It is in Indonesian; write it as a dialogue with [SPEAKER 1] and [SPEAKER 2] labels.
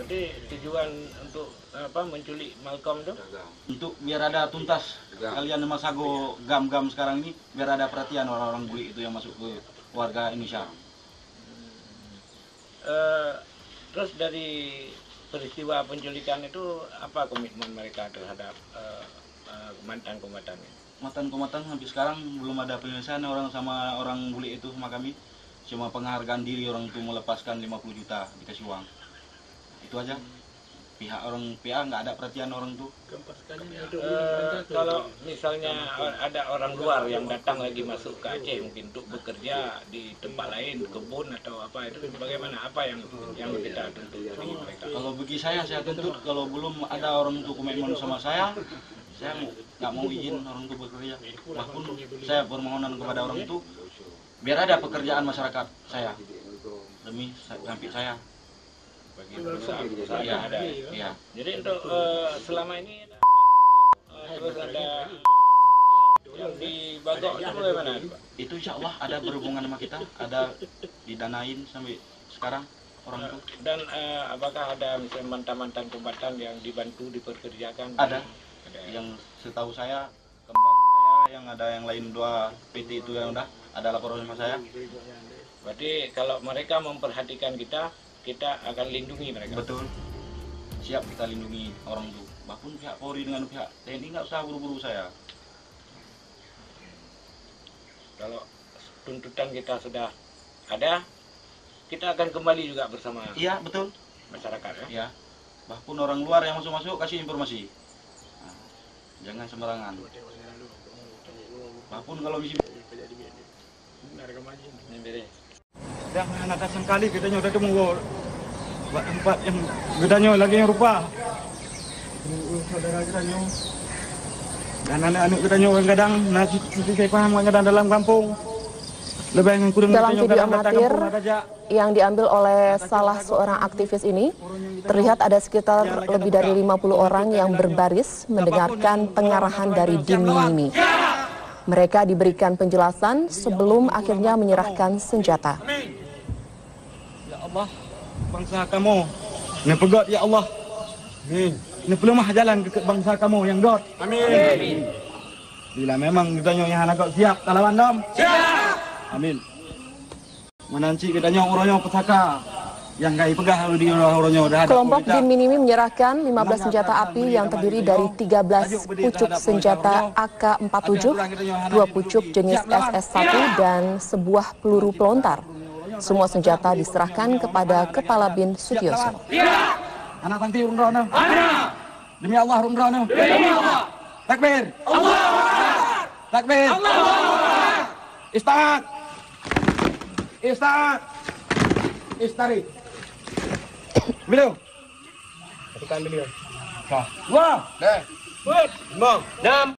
[SPEAKER 1] Berarti tujuan untuk apa menculik Malcolm itu?
[SPEAKER 2] Untuk biar ada tuntas kalian Masago gam-gam sekarang ini, biar ada perhatian orang-orang bule itu yang masuk ke warga Indonesia.
[SPEAKER 1] Terus dari peristiwa penculikan itu apa komitmen mereka terhadap mantan kombatan?
[SPEAKER 2] Mantan kombatan sampai sekarang belum ada penyelesaian orang sama orang bule itu sama kami. Cuma penghargaan diri orang itu melepaskan 50 juta dikasih uang. Itu aja. Pihak nggak ada perhatian orang tuh.
[SPEAKER 1] Kalau misalnya ada orang luar yang datang lagi masuk ke Aceh mungkin untuk bekerja di tempat lain, kebun atau apa, itu bagaimana, apa yang kita tuntut dari mereka?
[SPEAKER 2] Kalau bagi saya tuntut kalau belum ada orang itu komitmen sama saya nggak mau izin orang itu bekerja. Bahkan saya permohonan kepada orang itu biar ada pekerjaan masyarakat saya demi sampai saya.
[SPEAKER 1] Bagi perusahaan
[SPEAKER 2] Ya,
[SPEAKER 1] ada.
[SPEAKER 2] ya.
[SPEAKER 1] Jadi untuk selama ini terus ada yang di Bagok itu bagaimana, Pak?
[SPEAKER 2] Itu insya Allah ada berhubungan sama kita, ada didanain sampai sekarang orang itu.
[SPEAKER 1] Dan apakah ada misalnya mantan-mantan kombatan yang dibantu diperkerjakan?
[SPEAKER 2] Ada. Yang setahu saya kembang saya yang ada yang lain 2 PT itu yang udah ada laporan sama saya.
[SPEAKER 1] Berarti kalau mereka memperhatikan kita akan lindungi mereka.
[SPEAKER 2] Betul. Siap kita lindungi orang itu. Bahkan pihak Polri dengan pihak TNI nggak usah buru-buru saya.
[SPEAKER 1] Kalau tuntutan kita sudah ada, kita akan kembali juga bersama.
[SPEAKER 2] Iya, betul.
[SPEAKER 1] Masyarakat ya.
[SPEAKER 2] Ya. Bahkan orang luar yang masuk-masuk kasih informasi. Nah, jangan sembarangan. Bahkan kalau misi
[SPEAKER 3] Dah anak datang kali gedanya udah temu buat tempat yang gedanya lagi yang rupa. Saudara gedanya. Dan anak-anak gedanya orang gadang, nanti saya paham gadang dalam kampung.
[SPEAKER 4] Dalam video amatir yang diambil oleh salah seorang aktivis ini, terlihat ada sekitar lebih dari 50 orang yang berbaris mendengarkan pengarahan dari Dim Minimi. Mereka diberikan penjelasan sebelum akhirnya menyerahkan senjata.
[SPEAKER 3] Ya Allah, bangsa kamu, ini pegot ya Allah. Ini pelumah jalan ke bangsa kamu yang dot. Amin. Bila memang kita yang anak siap, kalawan dom. Siap. Amin. Menanci kita orangnya pesaka. Yang gak pegah di orangnya.
[SPEAKER 4] Kelompok Dim Minimi menyerahkan 15 senjata api yang terdiri dari 13 pucuk senjata AK-47, 2 pucuk jenis SS-1 dan sebuah peluru pelontar. Semua senjata diserahkan kepada Kepala Bin Sutioso.
[SPEAKER 3] Anak tanti rumrono. Demi Allah rumrono. Demi Allah. Takbir. Allah. Takbir. Allah. Istad. Istad. Istari. Beliau. Tekan beliau. Wah. Deh. Bang. 6.